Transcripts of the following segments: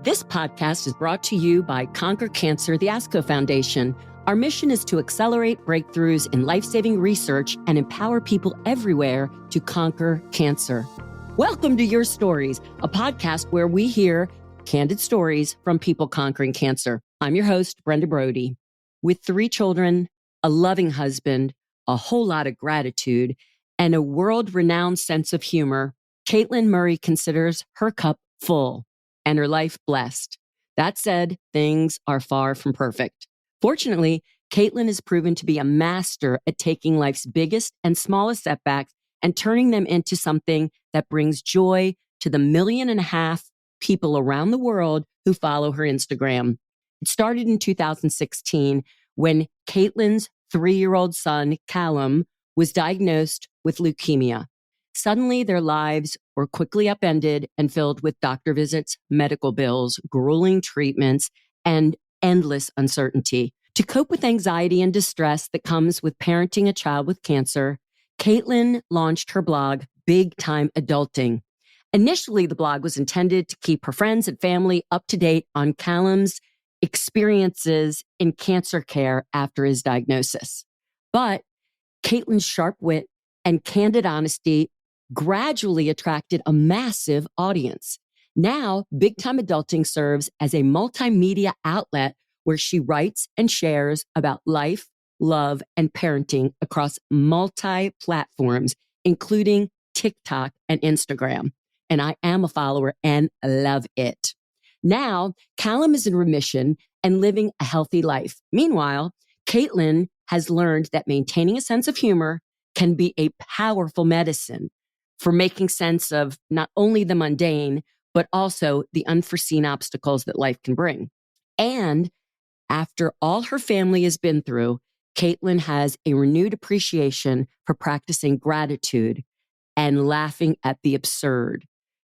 This podcast is brought to you by Conquer Cancer, the ASCO Foundation. Our mission is to accelerate breakthroughs in life-saving research and empower people everywhere to conquer cancer. Welcome to Your Stories, a podcast where we hear candid stories from people conquering cancer. I'm your host, Brenda Brody. With 3 children, a loving husband, a whole lot of gratitude, and a world-renowned sense of humor, Caitlin Murray considers her cup full and her life blessed. That said, things are far from perfect. Fortunately, Caitlin has proven to be a master at taking life's biggest and smallest setbacks and turning them into something that brings joy to the 1.5 million people around the world who follow her Instagram. It started in 2016 when Caitlin's 3-year-old son, Calum, was diagnosed with leukemia. Suddenly, their lives were quickly upended and filled with doctor visits, medical bills, grueling treatments, and endless uncertainty. To cope with anxiety and distress that comes with parenting a child with cancer, Caitlin launched her blog, Big Time Adulting. Initially, the blog was intended to keep her friends and family up to date on Calum's experiences in cancer care after his diagnosis. But Caitlin's sharp wit and candid honesty gradually attracted a massive audience. Now, Big Time Adulting serves as a multimedia outlet where she writes and shares about life, love, and parenting across multi-platforms, including TikTok and Instagram. And I am a follower and love it. Now, Calum is in remission and living a healthy life. Meanwhile, Caitlin has learned that maintaining a sense of humor can be a powerful medicine for making sense of not only the mundane, but also the unforeseen obstacles that life can bring. And after all her family has been through, Caitlin has a renewed appreciation for practicing gratitude and laughing at the absurd,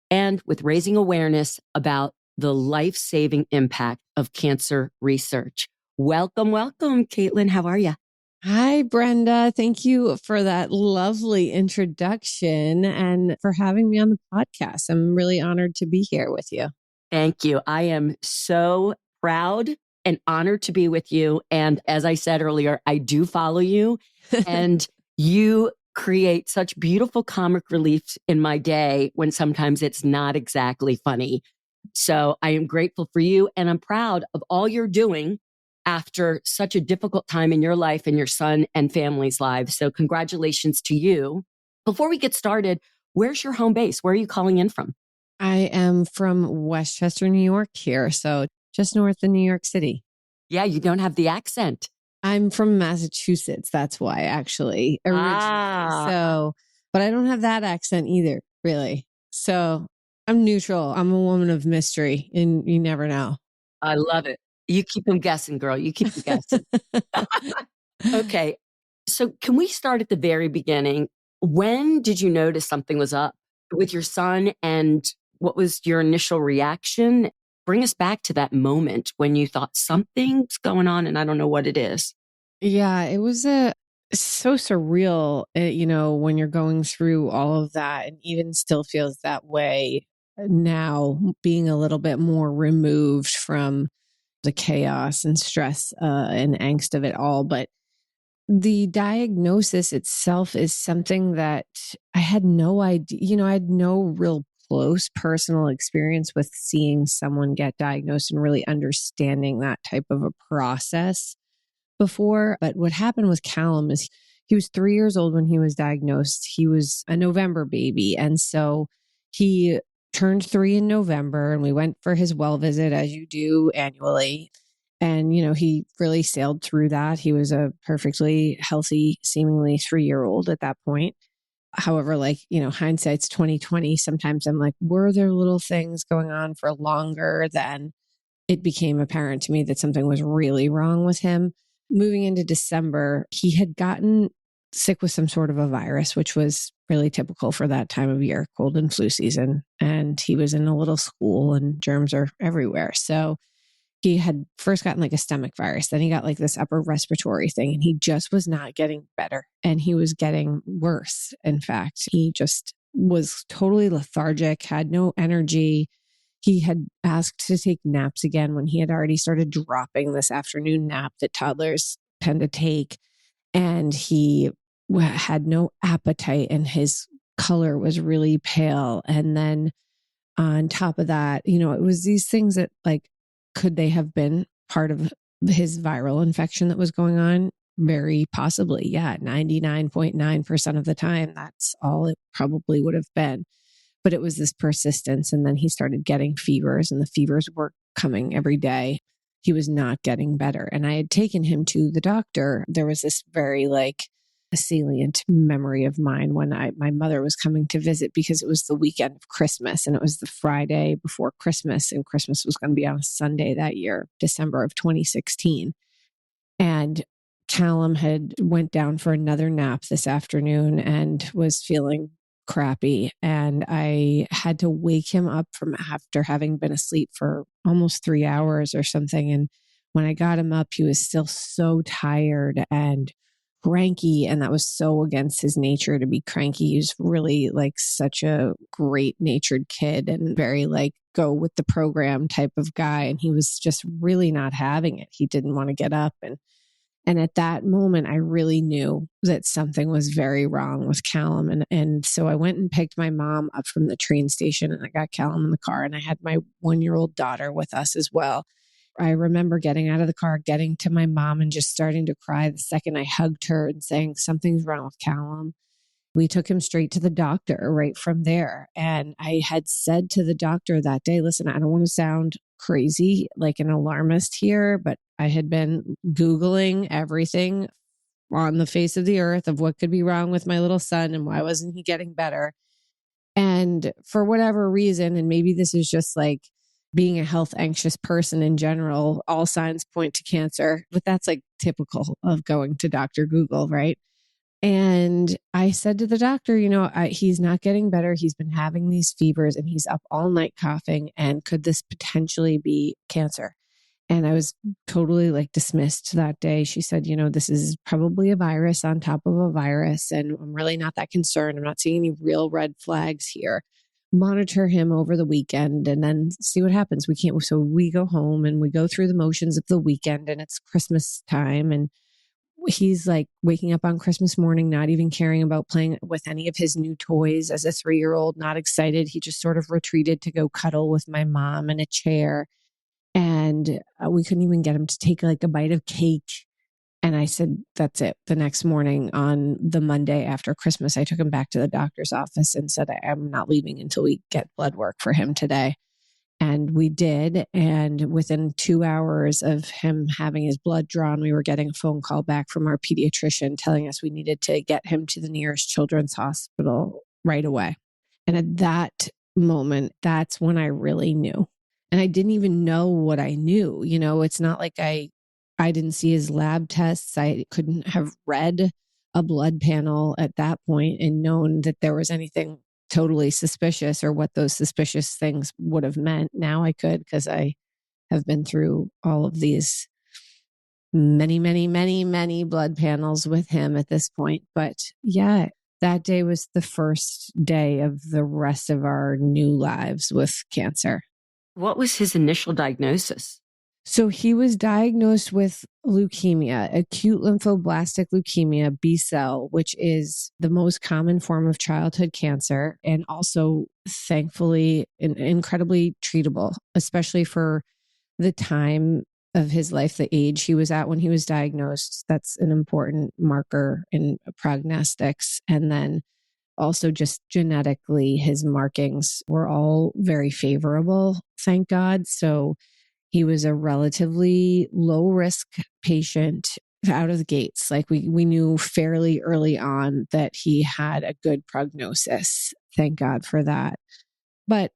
and with raising awareness about the life-saving impact of cancer research. Welcome, welcome, Caitlin. How are you? Hi, Brenda. Thank you for that lovely introduction and for having me on the podcast. I'm really honored to be here with you. Thank you. I am so proud and honored to be with you. And as I said earlier, I do follow you and you create such beautiful comic relief in my day when sometimes it's not exactly funny. So I am grateful for you and I'm proud of all you're doing after such a difficult time in your life and your son and family's lives. So congratulations to you. Before we get started, where's your home base? Where are you calling in from? I am from Westchester, New York here. So just north of New York City. Yeah, you don't have the accent. I'm from Massachusetts. That's why, actually, originally. So, but I don't have that accent either, really. So I'm neutral. I'm a woman of mystery and you never know. I love it. You keep them guessing, girl. You keep them guessing. Okay. So can we start at the very beginning? When did you notice something was up with your son and what was your initial reaction? Bring us back to that moment when you thought something's going on and I don't know what it is. Yeah, it was so surreal, when you're going through all of that and even still feels that way now, being a little bit more removed from the chaos and stress and angst of it all. But the diagnosis itself is something that I had no idea, I had no real close personal experience with seeing someone get diagnosed and really understanding that type of a process before. But what happened with Calum is he was 3 years old when he was diagnosed. He was a November baby. And so he turned 3 in November and we went for his well visit as you do annually. And, he really sailed through that. He was a perfectly healthy, seemingly 3-year-old at that point. However, hindsight's 2020. Sometimes I'm like, were there little things going on for longer than it became apparent to me that something was really wrong with him? Moving into December, he had gotten sick with some sort of a virus, which was really typical for that time of year, cold and flu season. And he was in a little school and germs are everywhere. So he had first gotten a stomach virus. Then he got this upper respiratory thing and he just was not getting better and he was getting worse. In fact, he just was totally lethargic, had no energy. He had asked to take naps again when he had already started dropping this afternoon nap that toddlers tend to take. And he had no appetite and his color was really pale. And then on top of that, it was these things that like, could they have been part of his viral infection that was going on? Very possibly. Yeah. 99.9% of the time, that's all it probably would have been. But it was this persistence. And then he started getting fevers, and the fevers were coming every day. He was not getting better. And I had taken him to the doctor. There was this very like a salient memory of mine when my mother was coming to visit, because it was the weekend of Christmas and it was the Friday before Christmas, and Christmas was going to be on a Sunday that year, December of 2016. And Calum had went down for another nap this afternoon and was feeling crappy. And I had to wake him up from after having been asleep for almost 3 hours or something. And when I got him up, he was still so tired and cranky. And that was so against his nature to be cranky. He was really like such a great natured kid and very like go with the program type of guy. And he was just really not having it. He didn't want to get up. And at that moment, I really knew that something was very wrong with Calum. And so I went and picked my mom up from the train station, and I got Calum in the car, and I had my 1-year-old daughter with us as well. I remember getting out of the car, getting to my mom and just starting to cry the second I hugged her and saying, something's wrong with Calum. We took him straight to the doctor right from there. And I had said to the doctor that day, listen, I don't want to sound crazy, like an alarmist here, but I had been Googling everything on the face of the earth of what could be wrong with my little son and why wasn't he getting better. And for whatever reason, and maybe this is just like being a health anxious person in general, all signs point to cancer, but that's like typical of going to Dr. Google, right? And I said to the doctor, he's not getting better. He's been having these fevers and he's up all night coughing. And could this potentially be cancer? And I was totally like dismissed that day. She said, this is probably a virus on top of a virus. And I'm really not that concerned. I'm not seeing any real red flags here. Monitor him over the weekend and then see what happens. So we go home and we go through the motions of the weekend, and it's Christmas time. And he's like waking up on Christmas morning, not even caring about playing with any of his new toys as a 3-year-old, not excited. He just sort of retreated to go cuddle with my mom in a chair. And we couldn't even get him to take like a bite of cake. And I said, that's it. The next morning on the Monday after Christmas, I took him back to the doctor's office and said, I'm not leaving until we get blood work for him today. And we did. And within 2 hours of him having his blood drawn, we were getting a phone call back from our pediatrician telling us we needed to get him to the nearest children's hospital right away. And at that moment, that's when I really knew. And I didn't even know what I knew. It's not like I didn't see his lab tests. I couldn't have read a blood panel at that point and known that there was anything totally suspicious or what those suspicious things would have meant. Now I could, because I have been through all of these many, many, many, many blood panels with him at this point. But yeah, that day was the first day of the rest of our new lives with cancer. What was his initial diagnosis? So he was diagnosed with leukemia, acute lymphoblastic leukemia, B cell, which is the most common form of childhood cancer, and also thankfully incredibly treatable, especially for the time of his life, the age he was at when he was diagnosed. That's an important marker in prognostics. And then also just genetically, his markings were all very favorable, thank God. So he was a relatively low risk patient out of the gates. Like we knew fairly early on that he had a good prognosis. Thank God for that. But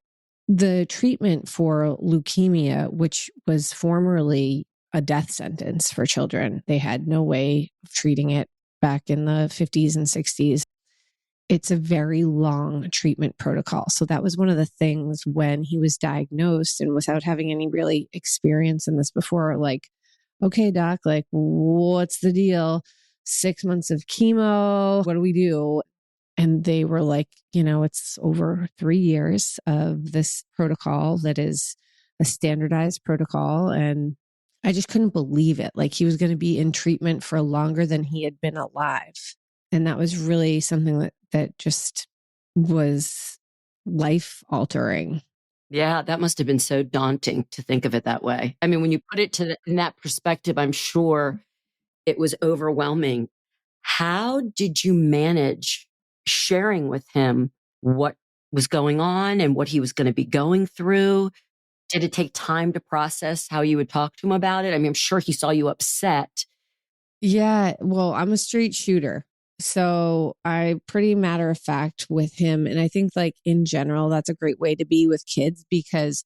the treatment for leukemia, which was formerly a death sentence for children, they had no way of treating it back in the 50s and 60s. It's a very long treatment protocol. So that was one of the things when he was diagnosed, and without having any really experience in this before, like, okay, doc, like, what's the deal? 6 months of chemo. What do we do? And they were like, it's over 3 years of this protocol that is a standardized protocol. And I just couldn't believe it. Like, he was going to be in treatment for longer than he had been alive. And that was really something that just was life altering. Yeah, that must have been so daunting to think of it that way. I mean, when you put it in that perspective, I'm sure it was overwhelming. How did you manage sharing with him what was going on and what he was going to be going through? Did it take time to process how you would talk to him about it? I mean, I'm sure he saw you upset. Yeah, well, I'm a straight shooter. So I pretty matter of fact with him. And I think, like, in general, that's a great way to be with kids, because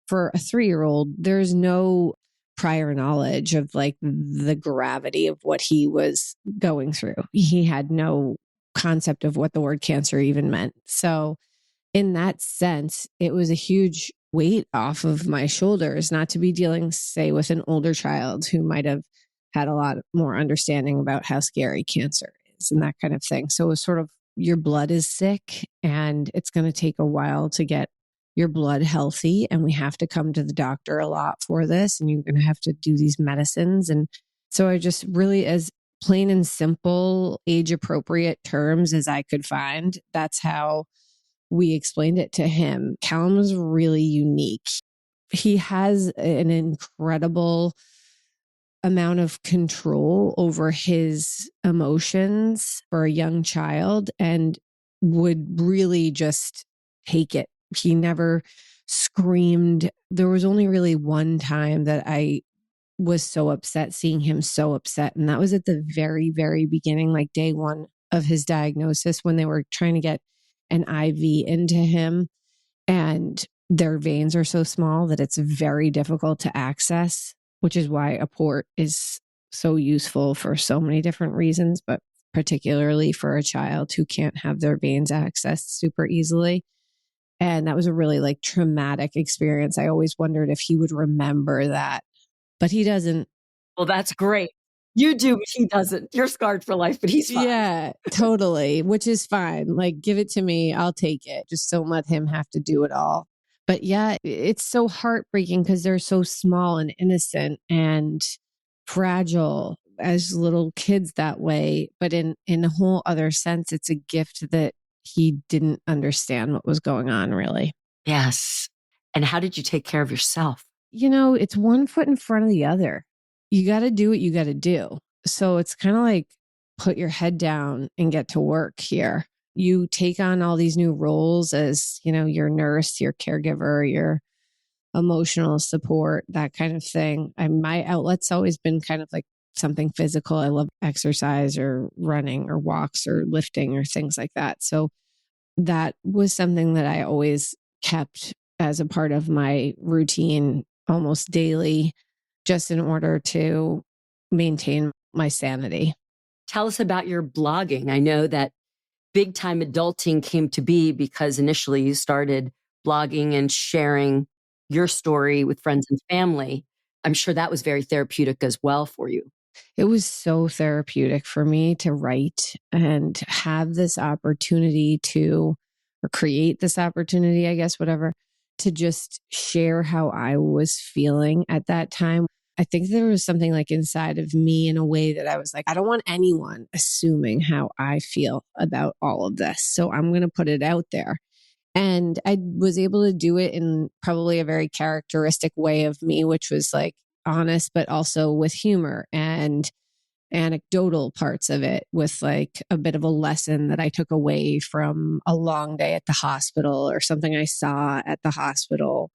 for a 3-year-old, there's no prior knowledge of like the gravity of what he was going through. He had no concept of what the word cancer even meant. So in that sense, it was a huge weight off of my shoulders not to be dealing, say, with an older child who might have had a lot more understanding about how scary cancer is and that kind of thing. So it was sort of, your blood is sick and it's going to take a while to get your blood healthy. And we have to come to the doctor a lot for this. And you're going to have to do these medicines. And so I just really, as plain and simple, age appropriate terms as I could find, that's how we explained it to him. Calum was really unique. He has an incredible amount of control over his emotions for a young child and would really just take it. He never screamed. There was only really one time that I was so upset, seeing him so upset. And that was at the very, very beginning, like day one of his diagnosis, when they were trying to get an IV into him. And their veins are so small that it's very difficult to access, which is why a port is so useful for so many different reasons, but particularly for a child who can't have their veins accessed super easily. And that was a really like traumatic experience. I always wondered if he would remember that, but he doesn't. Well, that's great. You do, but he doesn't. You're scarred for life, but he's fine. Yeah, totally, which is fine. Like, give it to me. I'll take it. Just don't let him have to do it all. But yeah, it's so heartbreaking because they're so small and innocent and fragile as little kids that way. But in a whole other sense, it's a gift that he didn't understand what was going on, really. Yes. And how did you take care of yourself? It's one foot in front of the other. You got to do what you got to do. So it's kind of like, put your head down and get to work here. You take on all these new roles as, your nurse, your caregiver, your emotional support, that kind of thing. My outlet's always been kind of like something physical. I love exercise or running or walks or lifting or things like that. So that was something that I always kept as a part of my routine almost daily, just in order to maintain my sanity. Tell us about your blogging. I know that Big Time Adulting came to be because initially you started blogging and sharing your story with friends and family. I'm sure that was very therapeutic as well for you. It was so therapeutic for me to write and have this opportunity or create this opportunity, I guess, whatever, to just share how I was feeling at that time. I think there was something like inside of me in a way that I was like, I don't want anyone assuming how I feel about all of this. So I'm going to put it out there. And I was able to do it in probably a very characteristic way of me, which was like honest, but also with humor and anecdotal parts of it, with like a bit of a lesson that I took away from a long day at the hospital or something I saw at the hospital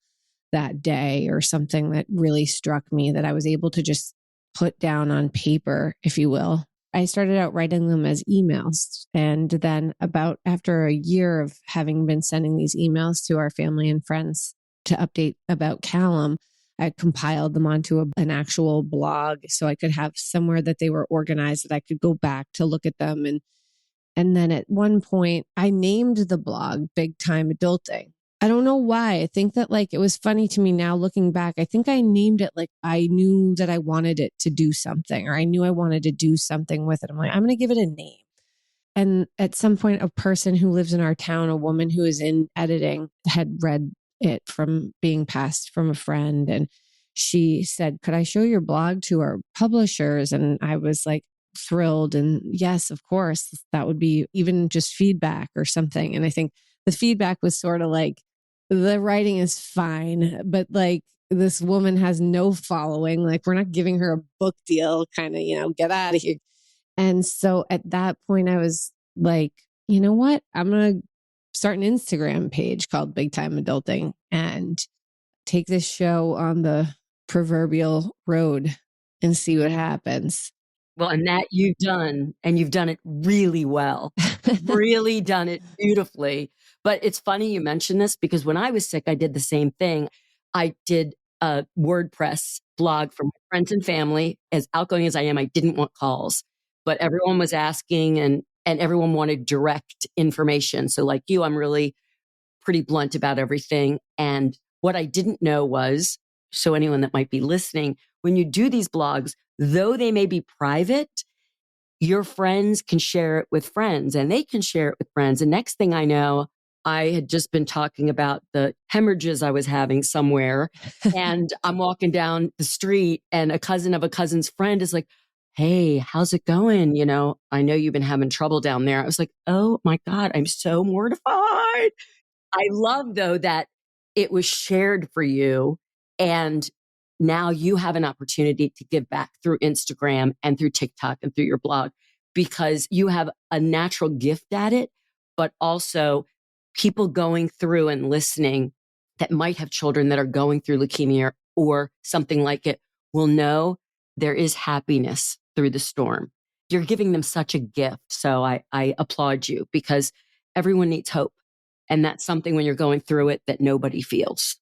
that day or something that really struck me that I was able to just put down on paper, if you will. I started out writing them as emails. And then about after a year of having been sending these emails to our family and friends to update about Calum, I compiled them onto an actual blog so I could have somewhere that they were organized, that I could go back to look at them. And then at one point I named the blog Big Time Adulting. I don't know why. I think that like it was funny to me now looking back. I think I named it like I knew that I wanted it to do something, or I knew I wanted to do something with it. I'm like, I'm going to give it a name. And at some point, a person who lives in our town, a woman who is in editing, had read it from being passed from a friend. And she said, could I show your blog to our publishers? And I was like thrilled. And yes, of course, that would be even just feedback or something. And I think the feedback was sort of like, the writing is fine, but like this woman has no following. Like we're not giving her a book deal, kind of, get out of here. And so at that point, I was like, you know what? I'm going to start an Instagram page called Big Time Adulting and take this show on the proverbial road and see what happens. Well, and that you've done, and you've done it really well, really done it beautifully. But it's funny you mention this because when I was sick, I did the same thing. I did a WordPress blog for my friends and family. As outgoing as I am, I didn't want calls, but everyone was asking and everyone wanted direct information. So like you, I'm really pretty blunt about everything. And what I didn't know was, so anyone that might be listening, when you do these blogs, though they may be private, your friends can share it with friends and they can share it with friends. And next thing I know, I had just been talking about the hemorrhages I was having somewhere. And I'm walking down the street and a cousin of a cousin's friend is like, hey, how's it going? I know you've been having trouble down there. I was like, oh my God, I'm so mortified. I love though that it was shared for you and now you have an opportunity to give back through Instagram and through TikTok and through your blog because you have a natural gift at it, but also people going through and listening that might have children that are going through leukemia or something like it will know there is happiness through the storm. You're giving them such a gift. So I applaud you because everyone needs hope. And that's something when you're going through it that nobody feels.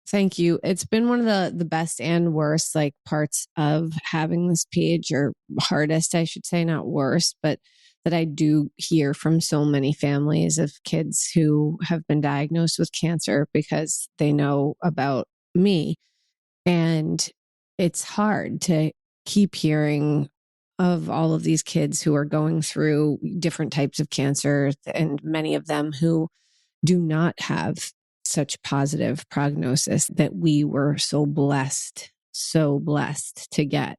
Thank you. It's been one of the best and worst like parts of having this page, or hardest, I should say, not worst, but that I do hear from so many families of kids who have been diagnosed with cancer because they know about me. And it's hard to keep hearing of all of these kids who are going through different types of cancer, and many of them who do not have such positive prognosis that we were so blessed to get.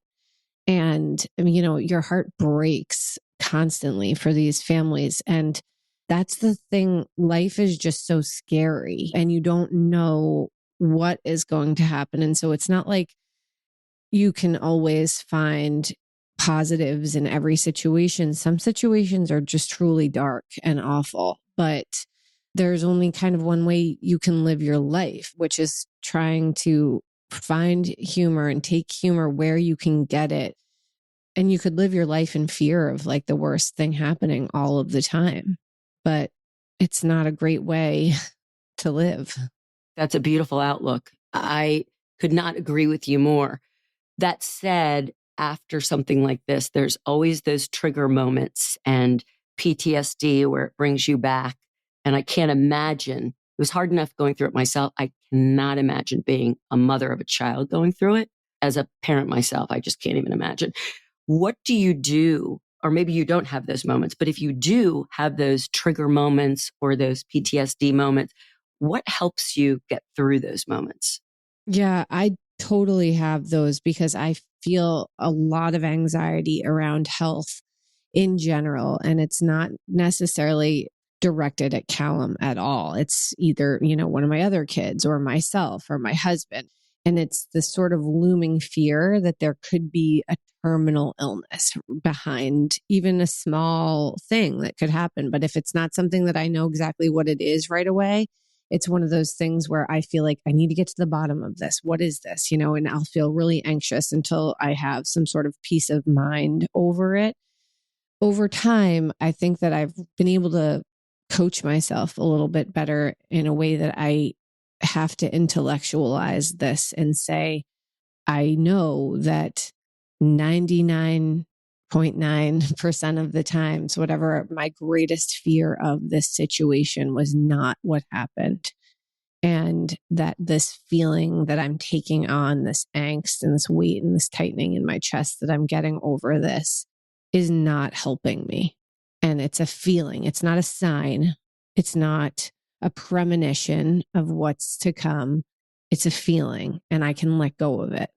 And I mean, your heart breaks constantly for these families. And that's the thing. Life is just so scary and you don't know what is going to happen. And so it's not like you can always find positives in every situation. Some situations are just truly dark and awful, but there's only kind of one way you can live your life, which is trying to find humor and take humor where you can get it. And you could live your life in fear of like the worst thing happening all of the time, but it's not a great way to live. That's a beautiful outlook. I could not agree with you more. That said, after something like this, there's always those trigger moments and PTSD where it brings you back. And I can't imagine, it was hard enough going through it myself. I cannot imagine being a mother of a child going through it. As a parent myself, I just can't even imagine. What do you do? Or maybe you don't have those moments, but if you do have those trigger moments or those PTSD moments, what helps you get through those moments? Yeah, I totally have those because I feel a lot of anxiety around health in general. And it's not necessarily directed at Calum at all. It's either, one of my other kids or myself or my husband. And it's this sort of looming fear that there could be a terminal illness behind even a small thing that could happen. But if it's not something that I know exactly what it is right away, it's one of those things where I feel like I need to get to the bottom of this. What is this? And I'll feel really anxious until I have some sort of peace of mind over it. Over time, I think that I've been able to coach myself a little bit better in a way that I have to intellectualize this and say, I know that 99.9% of the times, whatever my greatest fear of this situation was not what happened. And that this feeling that I'm taking on, this angst and this weight and this tightening in my chest that I'm getting over this is not helping me. And it's a feeling. It's not a sign. It's not a premonition of what's to come. It's a feeling, and I can let go of it.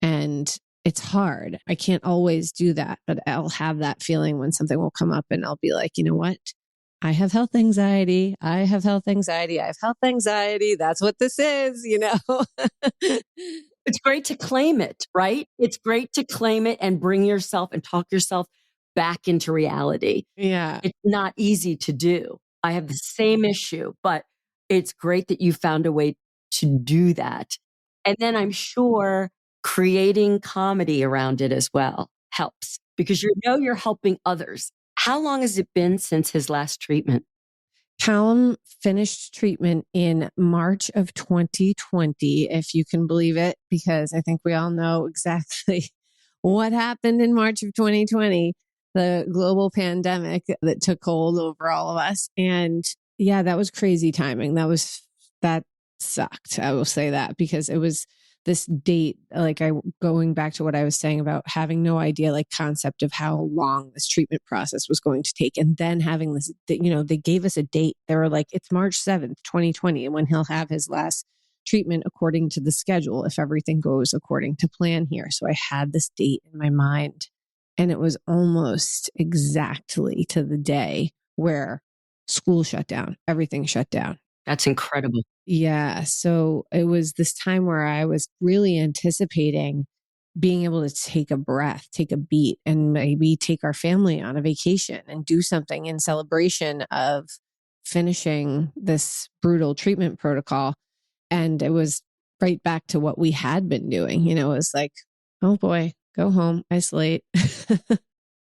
And it's hard. I can't always do that, but I'll have that feeling when something will come up and I'll be like, you know what? I have health anxiety. I have health anxiety. I have health anxiety. That's what this is, you know? It's great to claim it, right? It's great to claim it and bring yourself and talk yourself back into reality. Yeah. It's not easy to do. I have the same issue, but it's great that you found a way to do that. And then I'm sure creating comedy around it as well helps because you know you're helping others. How long has it been since his last treatment? Calum finished treatment in March of 2020, if you can believe it, because I think we all know exactly what happened in March of 2020, the global pandemic that took hold over all of us. And yeah, that was crazy timing. That sucked. I will say that because it was this date, going back to what I was saying about having no idea, like concept of how long this treatment process was going to take. And then having this, they gave us a date. They were like, it's March 7th, 2020, and when he'll have his last treatment according to the schedule, if everything goes according to plan here. So I had this date in my mind, and it was almost exactly to the day where school shut down, everything shut down. That's incredible. Yeah. So it was this time where I was really anticipating being able to take a breath, take a beat, and maybe take our family on a vacation and do something in celebration of finishing this brutal treatment protocol. And it was right back to what we had been doing. It was like, oh boy, go home, isolate.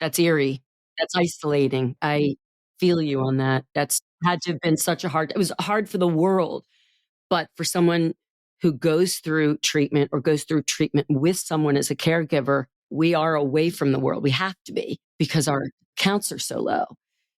That's eerie. That's isolating. I feel you on that. That's had to have been it was hard for the world, but for someone who goes through treatment or goes through treatment with someone as a caregiver, we are away from the world. We have to be because our counts are so low.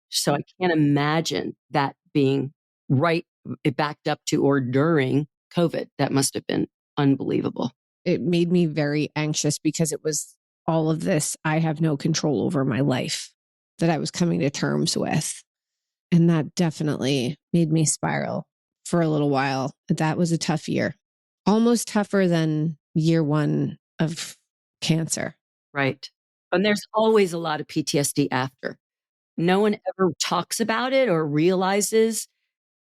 So I can't imagine that being right it backed up to or during COVID. That must have been unbelievable. It made me very anxious because it was all of this. I have no control over my life that I was coming to terms with. And that definitely made me spiral for a little while. That was a tough year, almost tougher than year one of cancer. Right. And there's always a lot of PTSD after. No one ever talks about it or realizes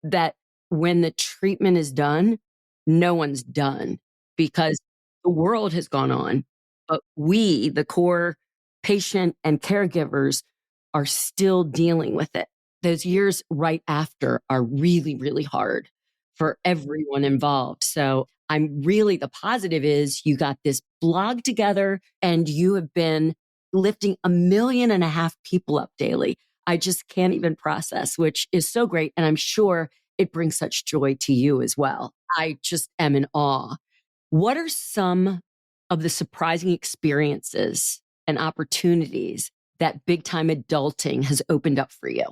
that when the treatment is done, no one's done because the world has gone on. But we, the core patient and caregivers, are still dealing with it. Those years right after are really, really hard for everyone involved. So the positive is you got this blog together and you have been lifting 1.5 million people up daily. I just can't even process, which is so great. And I'm sure it brings such joy to you as well. I just am in awe. What are some of the surprising experiences and opportunities that big time adulting has opened up for you?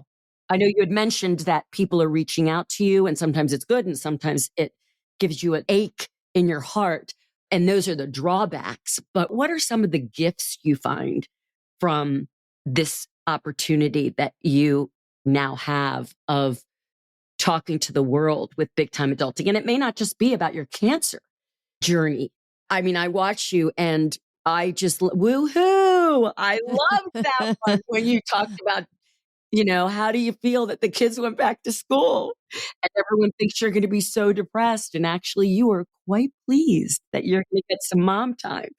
I know you had mentioned that people are reaching out to you and sometimes it's good and sometimes it gives you an ache in your heart. And those are the drawbacks. But what are some of the gifts you find from this opportunity that you now have of talking to the world with big time adulting? And it may not just be about your cancer journey. I mean, I watch you and I just woohoo. I loved that one when you talked about, how do you feel that the kids went back to school and everyone thinks you're going to be so depressed. And actually you are quite pleased that you're going to get some mom time.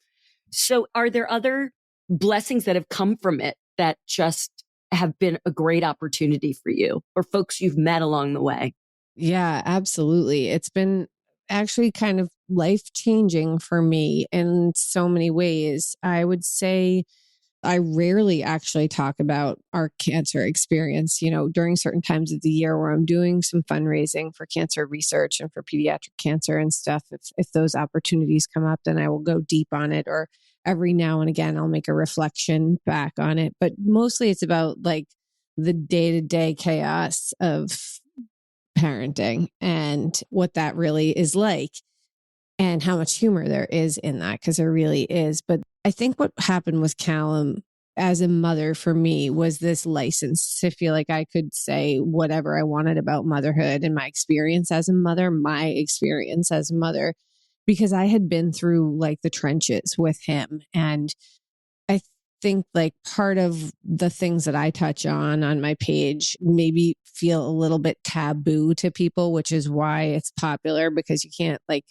So are there other blessings that have come from it that just have been a great opportunity for you or folks you've met along the way? Yeah, absolutely. It's been actually kind of life changing for me in so many ways. I would say I rarely actually talk about our cancer experience, during certain times of the year where I'm doing some fundraising for cancer research and for pediatric cancer and stuff. If those opportunities come up, then I will go deep on it, or every now and again, I'll make a reflection back on it. But mostly it's about like the day-to-day chaos of parenting and what that really is like and how much humor there is in that, because there really is. But I think what happened with Calum as a mother for me was this license to feel like I could say whatever I wanted about motherhood and my experience as a mother, because I had been through like the trenches with him. And I think like part of the things that I touch on my page maybe feel a little bit taboo to people, which is why it's popular, because you can't like,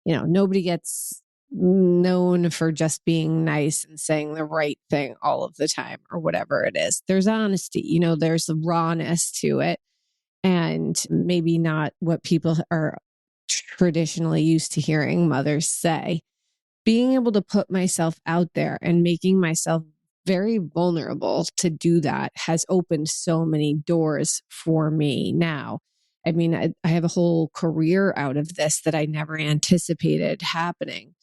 nobody gets known for just being nice and saying the right thing all of the time or whatever it is. There's honesty, there's the rawness to it, and maybe not what people are traditionally used to hearing mothers say. Being able to put myself out there and making myself very vulnerable to do that has opened so many doors for me now. I mean, I have a whole career out of this that I never anticipated happening.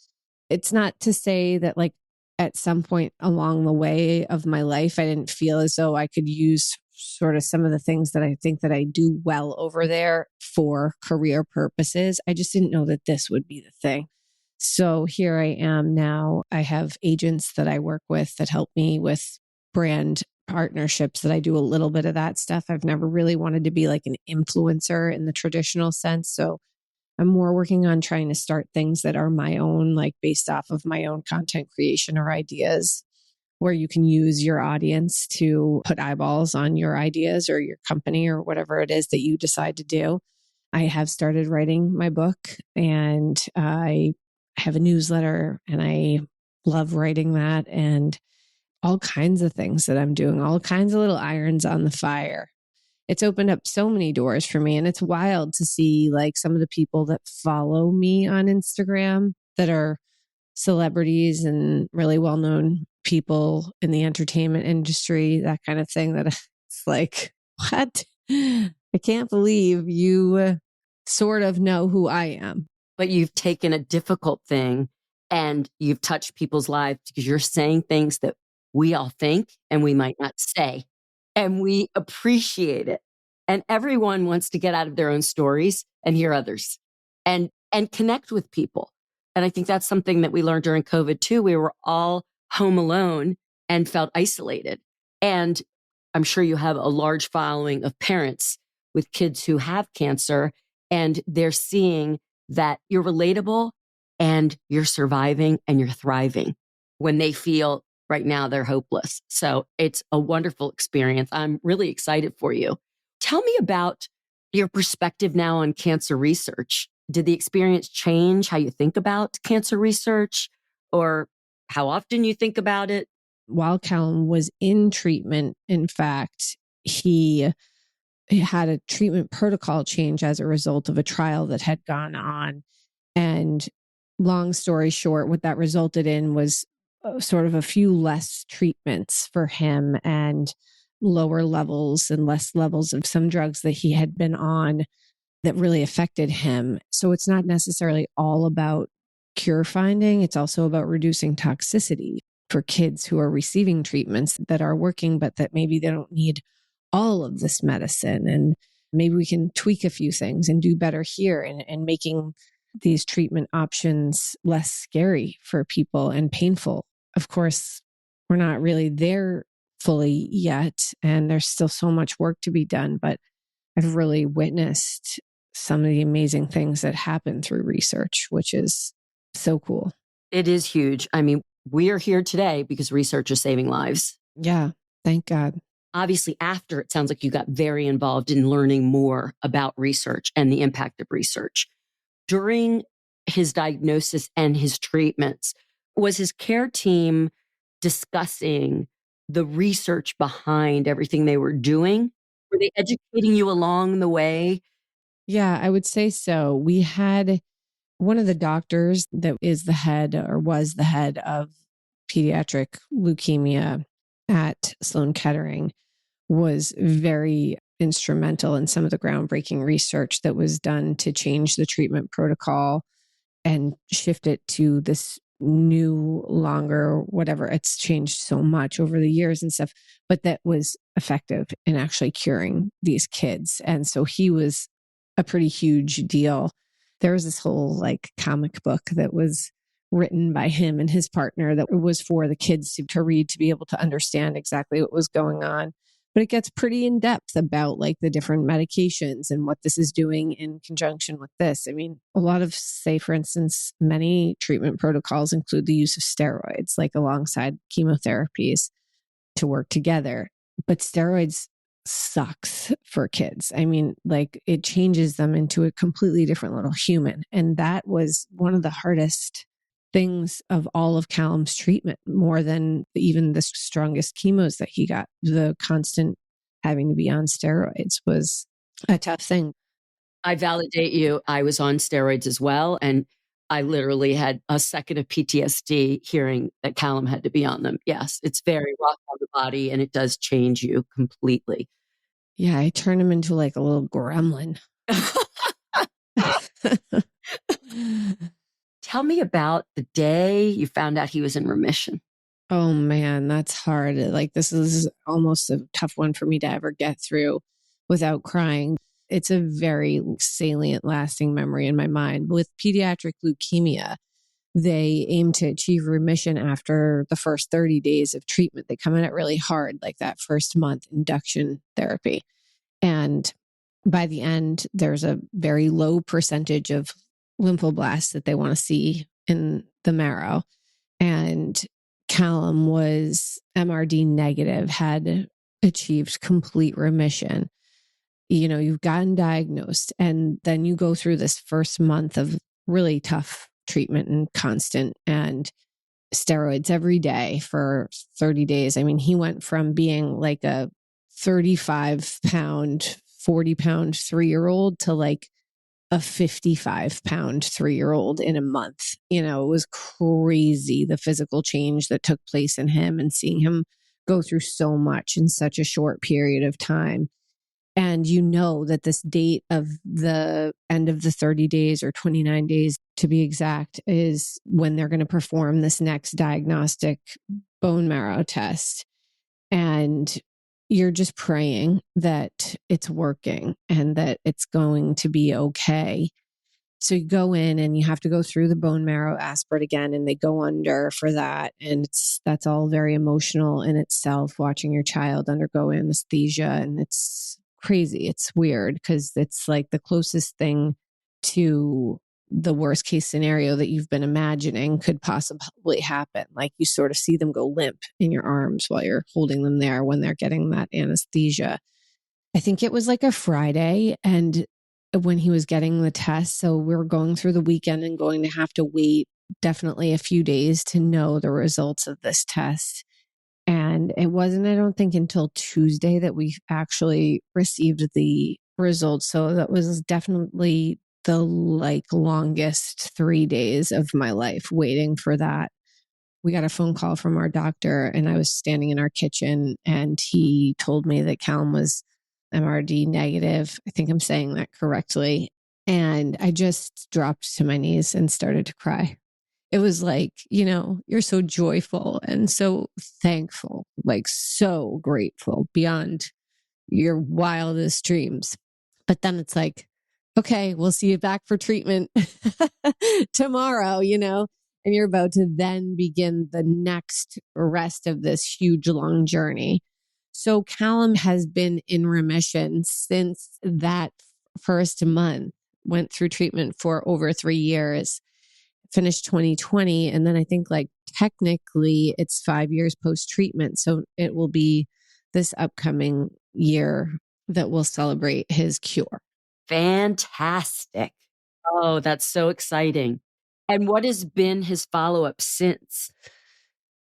It's not to say that like at some point along the way of my life, I didn't feel as though I could use sort of some of the things that I think that I do well over there for career purposes. I just didn't know that this would be the thing. So here I am now. I have agents that I work with that help me with brand partnerships, that I do a little bit of that stuff. I've never really wanted to be like an influencer in the traditional sense. So I'm more working on trying to start things that are my own, like based off of my own content creation or ideas, where you can use your audience to put eyeballs on your ideas or your company or whatever it is that you decide to do. I have started writing my book, and I have a newsletter, and I love writing that, and all kinds of things that I'm doing, all kinds of little irons on the fire. It's opened up so many doors for me. And it's wild to see like some of the people that follow me on Instagram that are celebrities and really well-known people in the entertainment industry, that kind of thing, that it's like, what? I can't believe you sort of know who I am. But you've taken a difficult thing and you've touched people's lives because you're saying things that we all think and we might not say. And we appreciate it. And everyone wants to get out of their own stories and hear others and connect with people. And I think that's something that we learned during COVID too. We were all home alone and felt isolated. And I'm sure you have a large following of parents with kids who have cancer, and they're seeing that you're relatable and you're surviving and you're thriving when they feel right now they're hopeless. So it's a wonderful experience. I'm really excited for you. Tell me about your perspective now on cancer research. Did the experience change how you think about cancer research, or how often you think about it? While Calum was in treatment, in fact, he had a treatment protocol change as a result of a trial that had gone on. And long story short, what that resulted in was sort of a few less treatments for him, and lower levels and less levels of some drugs that he had been on that really affected him. So it's not necessarily all about cure finding. It's also about reducing toxicity for kids who are receiving treatments that are working, but that maybe they don't need all of this medicine. And maybe we can tweak a few things and do better here, and making these treatment options less scary for people and painful. Of course, we're not really there fully yet, and there's still so much work to be done, but I've really witnessed some of the amazing things that happen through research, which is so cool. It is huge. I mean, we are here today because research is saving lives. Yeah, thank God. Obviously, after, it sounds like you got very involved in learning more about research and the impact of research. During his diagnosis and his treatments, was his care team discussing the research behind everything they were doing? Were they educating you along the way? Yeah, I would say so. We had one of the doctors that is the head, or was the head, of pediatric leukemia at Sloan Kettering, was very instrumental in some of the groundbreaking research that was done to change the treatment protocol and shift it to this new, longer, whatever. It's changed so much over the years and stuff, but that was effective in actually curing these kids. And so he was a pretty huge deal. There was this whole like comic book that was written by him and his partner that was for the kids to read, to be able to understand exactly what was going on. But it gets pretty in depth about like the different medications and what this is doing in conjunction with this. I mean, a lot of, say, for instance, many treatment protocols include the use of steroids, like alongside chemotherapies to work together. But steroids sucks for kids. I mean, like it changes them into a completely different little human. And that was one of the hardest things of all of Calum's treatment, more than even the strongest chemos that he got. The constant having to be on steroids was a tough thing. I validate you. I was on steroids as well. And I literally had a second of PTSD hearing that Calum had to be on them. Yes, it's very rough on the body and it does change you completely. Yeah, I turned him into like a little gremlin. Tell me about the day you found out he was in remission. Oh man, that's hard. Like this is almost a tough one for me to ever get through without crying. It's a very salient, lasting memory in my mind. With pediatric leukemia, they aim to achieve remission after the first 30 days of treatment. They come in it really hard, like that first month induction therapy. And by the end, there's a very low percentage of lymphoblasts that they want to see in the marrow. And Calum was MRD negative, had achieved complete remission. You know, you've gotten diagnosed, and then you go through this first month of really tough treatment and constant and steroids every day for 30 days. I mean, he went from being like a 35-pound, 40-pound 3-year-old to like a 55-pound 3-year-old in a month. You know, it was crazy, the physical change that took place in him and seeing him go through so much in such a short period of time. And you know that this date of the end of the 30 days, or 29 days to be exact, is when they're going to perform this next diagnostic bone marrow test. And you're just praying that it's working and that it's going to be okay. So you go in and you have to go through the bone marrow aspirate again, and they go under for that. And that's all very emotional in itself, watching your child undergo anesthesia. And it's crazy. It's weird because it's like the closest thing to the worst case scenario that you've been imagining could possibly happen. Like you sort of see them go limp in your arms while you're holding them there when they're getting that anesthesia. I think it was like a Friday, and when he was getting the test, so we were going through the weekend and going to have to wait definitely a few days to know the results of this test. And it wasn't, I don't think, until Tuesday that we actually received the results. So that was definitely the like longest 3 days of my life waiting for that. We got a phone call from our doctor, and I was standing in our kitchen, and he told me that Calum was MRD negative. I think I'm saying that correctly. And I just dropped to my knees and started to cry. It was like, you know, you're so joyful and so thankful, like so grateful beyond your wildest dreams. But then it's like, okay, we'll see you back for treatment tomorrow, you know, and you're about to then begin the next rest of this huge, long journey. So Calum has been in remission since that first month, went through treatment for over 3 years, finished 2020. And then I think like technically it's 5 years post-treatment. So it will be this upcoming year that will celebrate his cure. Fantastic. Oh, that's so exciting. And what has been his follow-up since?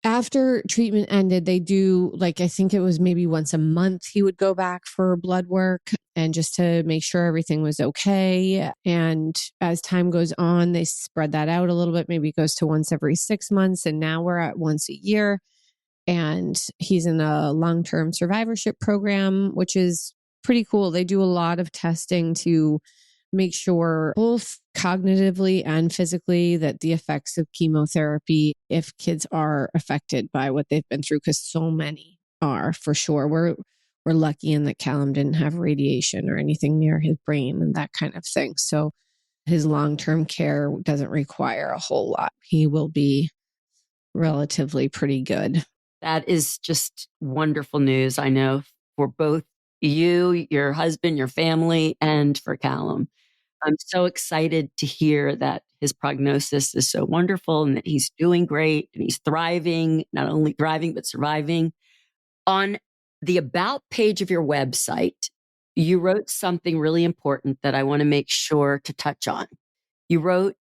After treatment ended, they do, like, I think it was maybe once a month he would go back for blood work and just to make sure everything was okay. And as time goes on, they spread that out a little bit. Maybe it goes to once every 6 months. And now we're at once a year. And he's in a long-term survivorship program, which is pretty cool. They do a lot of testing to make sure both cognitively and physically that the effects of chemotherapy, if kids are affected by what they've been through, because so many are, for sure. We're lucky in that Calum didn't have radiation or anything near his brain and that kind of thing. So his long-term care doesn't require a whole lot. He will be relatively pretty good. That is just wonderful news, I know, for both you, your husband, your family, and for Calum. I'm so excited to hear that his prognosis is so wonderful and that he's doing great and he's thriving, not only thriving, but surviving. On the About page of your website, you wrote something really important that I want to make sure to touch on. You wrote,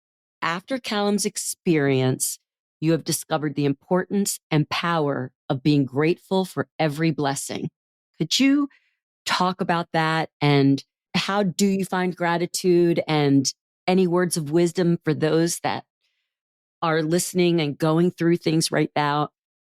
after Callum's experience, you have discovered the importance and power of being grateful for every blessing. Could you talk about that, and how do you find gratitude, and any words of wisdom for those that are listening and going through things right now?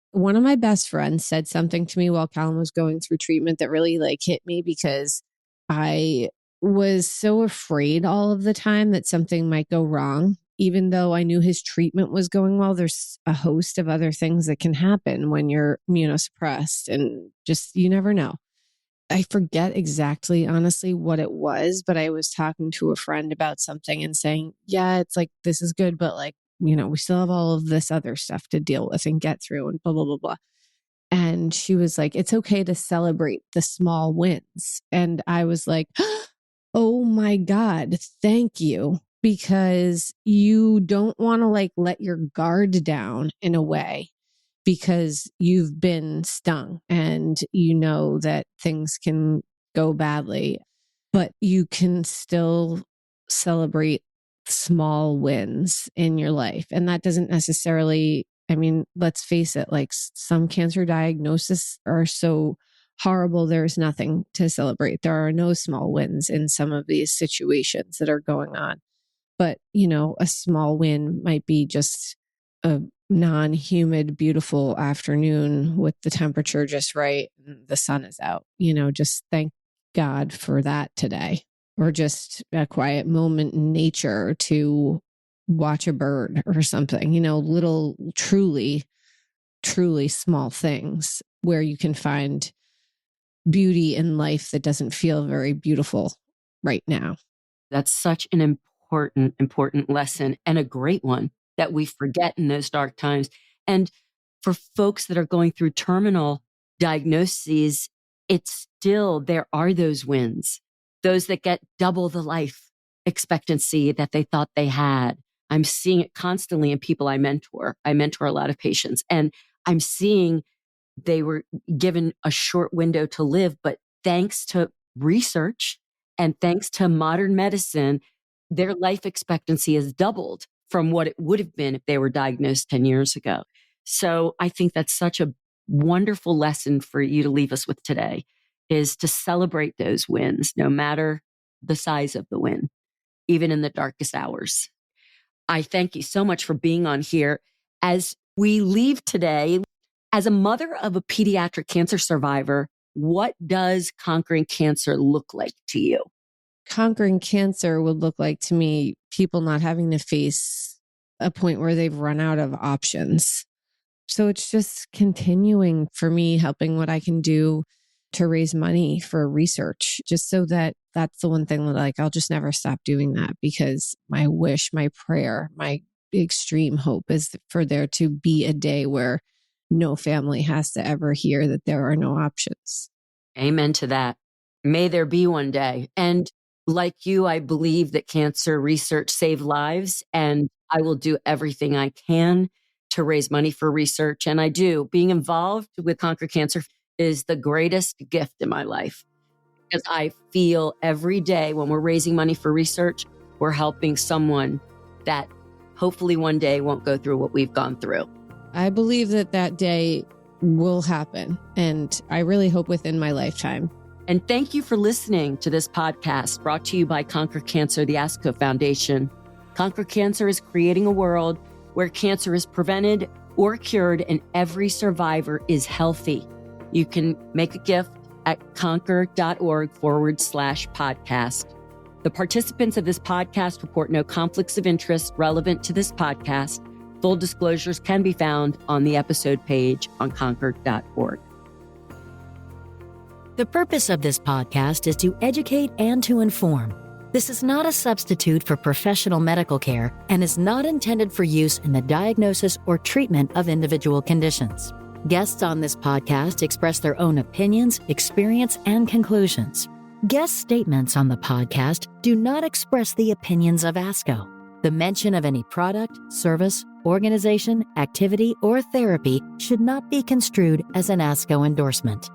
One of my best friends said something to me while Calum was going through treatment that really hit me, because I was so afraid all of the time that something might go wrong. Even though I knew his treatment was going well, there's a host of other things that can happen when you're immunosuppressed, and just, you never know. I forget exactly, honestly, what it was, but I was talking to a friend about something and saying, yeah, it's this is good, but we still have all of this other stuff to deal with and get through and blah, blah, blah, blah. And she was like, it's okay to celebrate the small wins. And I was like, oh my God, thank you. Because you don't want to let your guard down in a way, because you've been stung and you know that things can go badly, but you can still celebrate small wins in your life. And that doesn't necessarily, let's face it, some cancer diagnoses are so horrible, there's nothing to celebrate. There are no small wins in some of these situations that are going on. But, a small win might be just a non-humid, beautiful afternoon with the temperature just right and the sun is out. Just thank God for that today. Or just a quiet moment in nature to watch a bird or something, little, truly, truly small things where you can find beauty in life that doesn't feel very beautiful right now. That's such an important lesson, and a great one that we forget in those dark times. And for folks that are going through terminal diagnoses, there are those wins, those that get double the life expectancy that they thought they had. I'm seeing it constantly in people I mentor. I mentor a lot of patients, and I'm seeing they were given a short window to live, but thanks to research and thanks to modern medicine, their life expectancy has doubled from what it would have been if they were diagnosed 10 years ago. So I think that's such a wonderful lesson for you to leave us with today, is to celebrate those wins, no matter the size of the win, even in the darkest hours. I thank you so much for being on here. As we leave today, as a mother of a pediatric cancer survivor, what does conquering cancer look like to you? Conquering cancer would look like to me people not having to face a point where they've run out of options. So it's just continuing for me, helping what I can do to raise money for research, just so that's the one thing that I'll just never stop doing that, because my wish, my prayer, my extreme hope is for there to be a day where no family has to ever hear that there are no options. Amen to that. May there be one day. And like you, I believe that cancer research saves lives, and I will do everything I can to raise money for research. And I do. Being involved with Conquer Cancer is the greatest gift in my life, because I feel every day when we're raising money for research, we're helping someone that hopefully one day won't go through what we've gone through. I believe that day will happen, and I really hope within my lifetime. And thank you for listening to this podcast brought to you by Conquer Cancer, the ASCO Foundation. Conquer Cancer is creating a world where cancer is prevented or cured and every survivor is healthy. You can make a gift at conquer.org/podcast. The participants of this podcast report no conflicts of interest relevant to this podcast. Full disclosures can be found on the episode page on conquer.org. The purpose of this podcast is to educate and to inform. This is not a substitute for professional medical care and is not intended for use in the diagnosis or treatment of individual conditions. Guests on this podcast express their own opinions, experience, and conclusions. Guest statements on the podcast do not express the opinions of ASCO. The mention of any product, service, organization, activity, or therapy should not be construed as an ASCO endorsement.